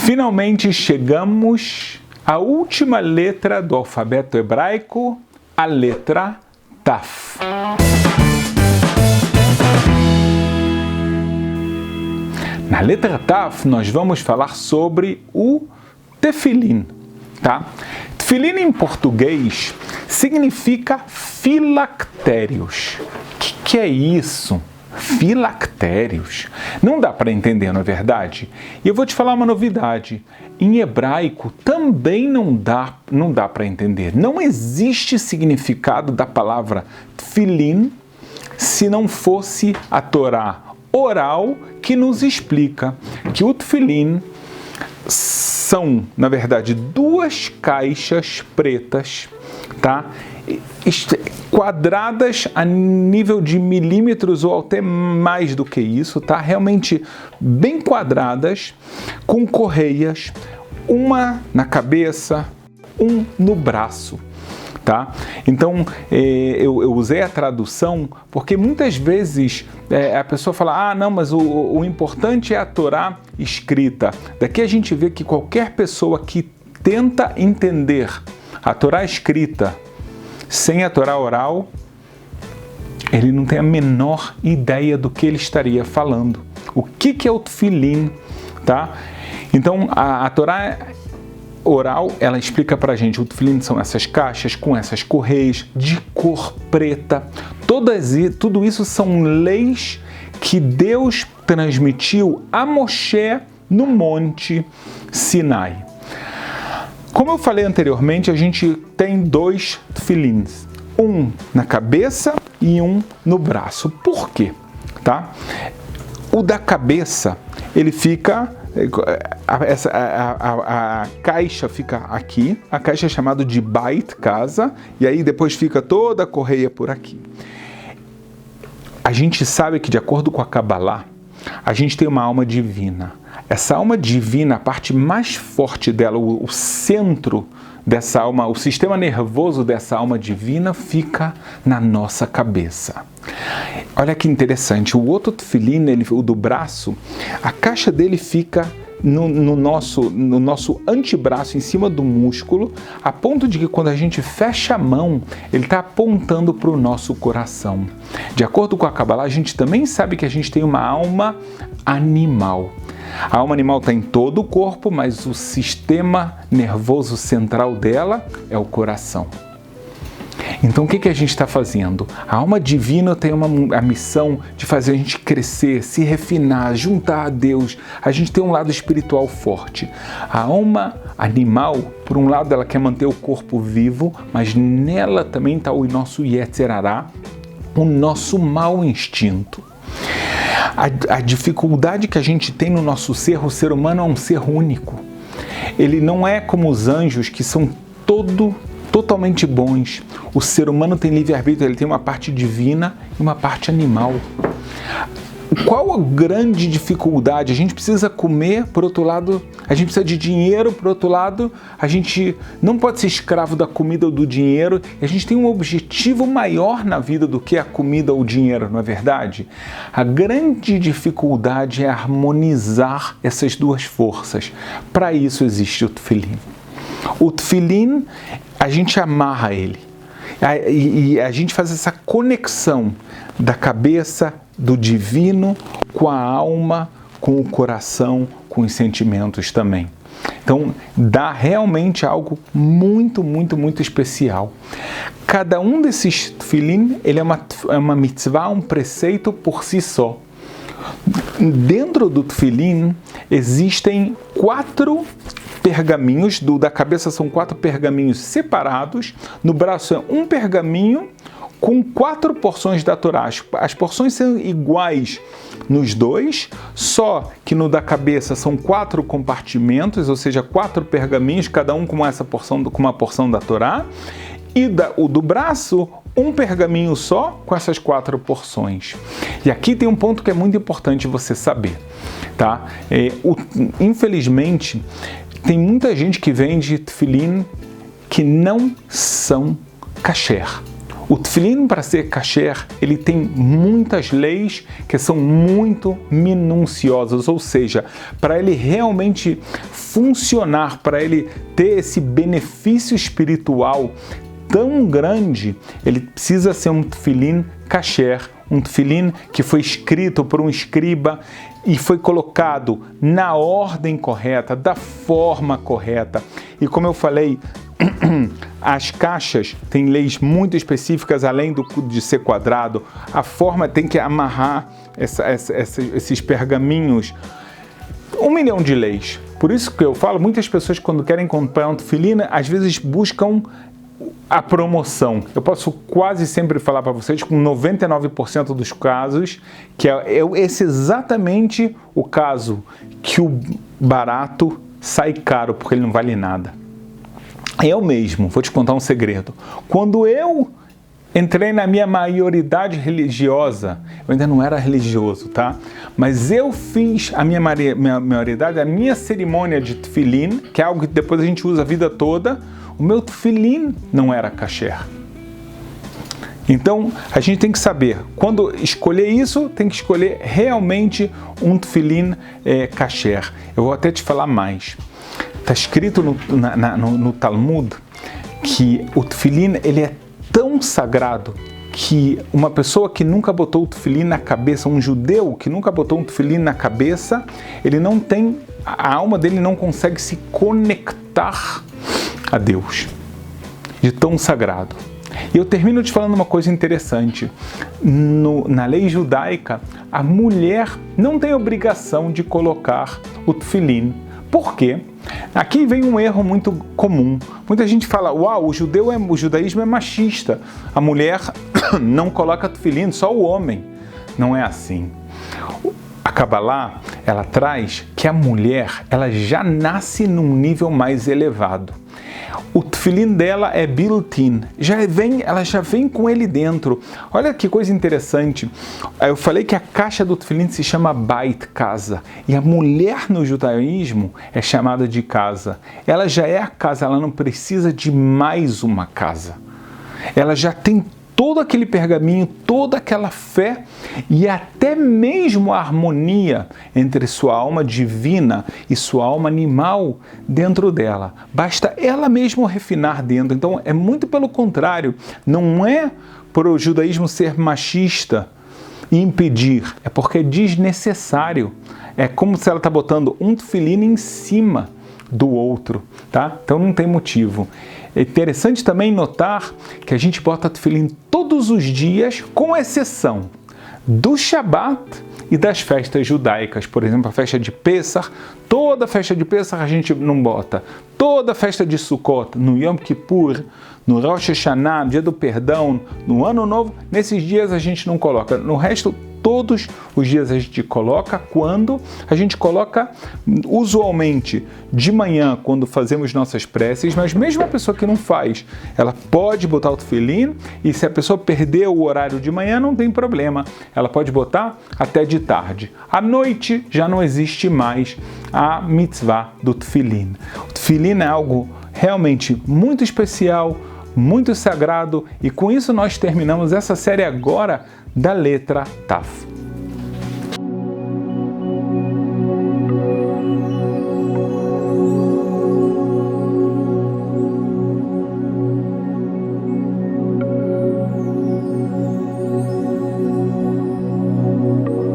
Finalmente chegamos à última letra do alfabeto hebraico, a letra Taf. Na letra Taf, nós vamos falar sobre o tefilim, tá? Tefilim em português significa filactérios. O que é isso? Filactérios. Não dá para entender, não é verdade? E eu vou te falar uma novidade. Em hebraico também não dá para entender. Não existe significado da palavra tefilim se não fosse a Torá oral que nos explica que o tefilim são, na verdade, duas caixas pretas, tá? Quadradas a nível de milímetros ou até mais do que isso, tá? Realmente bem quadradas, com correias, uma na cabeça, um no braço, tá? Então, eu usei a tradução porque muitas vezes a pessoa fala, não, mas o importante é a Torá escrita. Daqui a gente vê que qualquer pessoa que tenta entender a Torá escrita sem a Torá oral, ele não tem a menor ideia do que ele estaria falando. O que é o tefilim, tá? Então, a Torá oral, ela explica pra gente, o tefilim são essas caixas com essas correias de cor preta. Tudo isso são leis que Deus transmitiu a Moshe no Monte Sinai. Como eu falei anteriormente, a gente tem dois tefilins, um na cabeça e um no braço. Por quê? Tá? O da cabeça, ele fica, a caixa fica aqui, a caixa é chamada de bait, casa, e aí depois fica toda a correia por aqui. A gente sabe que, de acordo com a Kabbalah, a gente tem uma alma divina. Essa alma divina, a parte mais forte dela, o centro dessa alma, o sistema nervoso dessa alma divina fica na nossa cabeça. Olha que interessante, o outro tefilim, o do braço, a caixa dele fica no nosso antebraço, em cima do músculo, a ponto de que quando a gente fecha a mão, ele está apontando para o nosso coração. De acordo com a Kabbalah, a gente também sabe que a gente tem uma alma animal. A alma animal está em todo o corpo, mas o sistema nervoso central dela é o coração. Então, o que a gente está fazendo? A alma divina tem a missão de fazer a gente crescer, se refinar, juntar a Deus. A gente tem um lado espiritual forte. A alma animal, por um lado, ela quer manter o corpo vivo, mas nela também está o nosso Yetzer Hará, o nosso mau instinto. A dificuldade que a gente tem no nosso ser, o ser humano é um ser único. Ele não é como os anjos, que são totalmente bons. O ser humano tem livre-arbítrio, ele tem uma parte divina e uma parte animal. Qual a grande dificuldade? A gente precisa comer, por outro lado, a gente precisa de dinheiro, por outro lado, a gente não pode ser escravo da comida ou do dinheiro, e a gente tem um objetivo maior na vida do que a comida ou o dinheiro, não é verdade? A grande dificuldade é harmonizar essas duas forças. Para isso existe o tefilim. O tefilim, a gente amarra ele, e a gente faz essa conexão da cabeça, do divino, com a alma, com o coração, com os sentimentos também. Então, dá realmente algo muito, muito, muito especial. Cada um desses tefilim, ele é uma mitzvah, um preceito por si só. Dentro do tefilim existem 4 pergaminhos, da cabeça são 4 pergaminhos separados, no braço é um pergaminho com 4 porções da Torá. As porções são iguais nos dois, só que no da cabeça são 4 compartimentos, ou seja, 4 pergaminhos, cada um com uma porção da Torá, e o do braço, um pergaminho só com essas 4 porções. E aqui tem um ponto que é muito importante você saber, tá? Infelizmente, tem muita gente que vende tefilim que não são kasher. O tefilim, para ser kasher, ele tem muitas leis que são muito minuciosas, ou seja, para ele realmente funcionar, para ele ter esse benefício espiritual tão grande, ele precisa ser um tefilim kasher, um tefilim que foi escrito por um escriba e foi colocado na ordem correta, da forma correta. E como eu falei, as caixas têm leis muito específicas, além de ser quadrado. A forma tem que amarrar esses pergaminhos. 1 milhão de leis. Por isso que eu falo, muitas pessoas quando querem comprar um tefilim, às vezes buscam a promoção. Eu posso quase sempre falar para vocês, com 99% dos casos, que esse é exatamente o caso que o barato sai caro, porque ele não vale nada. Eu mesmo, vou te contar um segredo. Quando eu entrei na minha maioridade religiosa, eu ainda não era religioso, tá? Mas eu fiz a minha maioridade, a minha cerimônia de tefilim, que é algo que depois a gente usa a vida toda. O meu tefilim não era kasher. Então, a gente tem que saber, quando escolher isso, tem que escolher realmente um tefilim kasher. Eu vou até te falar mais. Está escrito no Talmud que o tefilim ele é tão sagrado que uma pessoa que nunca botou o tefilim na cabeça, um judeu que nunca botou um tefilim na cabeça, ele não tem, a alma dele não consegue se conectar a Deus, de tão sagrado. E eu termino te falando uma coisa interessante. Na lei judaica, a mulher não tem obrigação de colocar o tefilim. Por quê? Aqui vem um erro muito comum. Muita gente fala, uau, o judaísmo é machista. A mulher não coloca tefilim, só o homem. Não é assim. A Kabbalah, ela traz que a mulher, ela já nasce num nível mais elevado. O tefilim dela é built-in, ela já vem com ele dentro. Olha que coisa interessante. Eu falei que a caixa do tefilim se chama bait, casa. E a mulher no judaísmo é chamada de casa. Ela já é a casa, ela não precisa de mais uma casa. Ela já tem todo aquele pergaminho, toda aquela fé e até mesmo a harmonia entre sua alma divina e sua alma animal dentro dela. Basta ela mesma refinar dentro. Então é muito pelo contrário. Não é por o judaísmo ser machista e impedir, é porque é desnecessário. É como se ela está botando um tefilim em cima do outro, tá? Então não tem motivo. É interessante também notar que a gente bota tefilim todos os dias, com exceção do Shabat e das festas judaicas. Por exemplo, a festa de Pessah, toda festa de Pessah a gente não bota. Toda festa de Sukkot, no Yom Kippur, no Rosh Hashanah, no Dia do Perdão, no Ano Novo, nesses dias a gente não coloca. No resto, todos os dias a gente coloca. Quando a gente coloca usualmente de manhã, quando fazemos nossas preces, mas mesmo a pessoa que não faz, ela pode botar o tefilim, e se a pessoa perder o horário de manhã, não tem problema, ela pode botar até de tarde. À noite já não existe mais a mitzvah do tefilim. O tefilim é algo realmente muito especial, muito sagrado, e com isso nós terminamos essa série agora da letra Taf.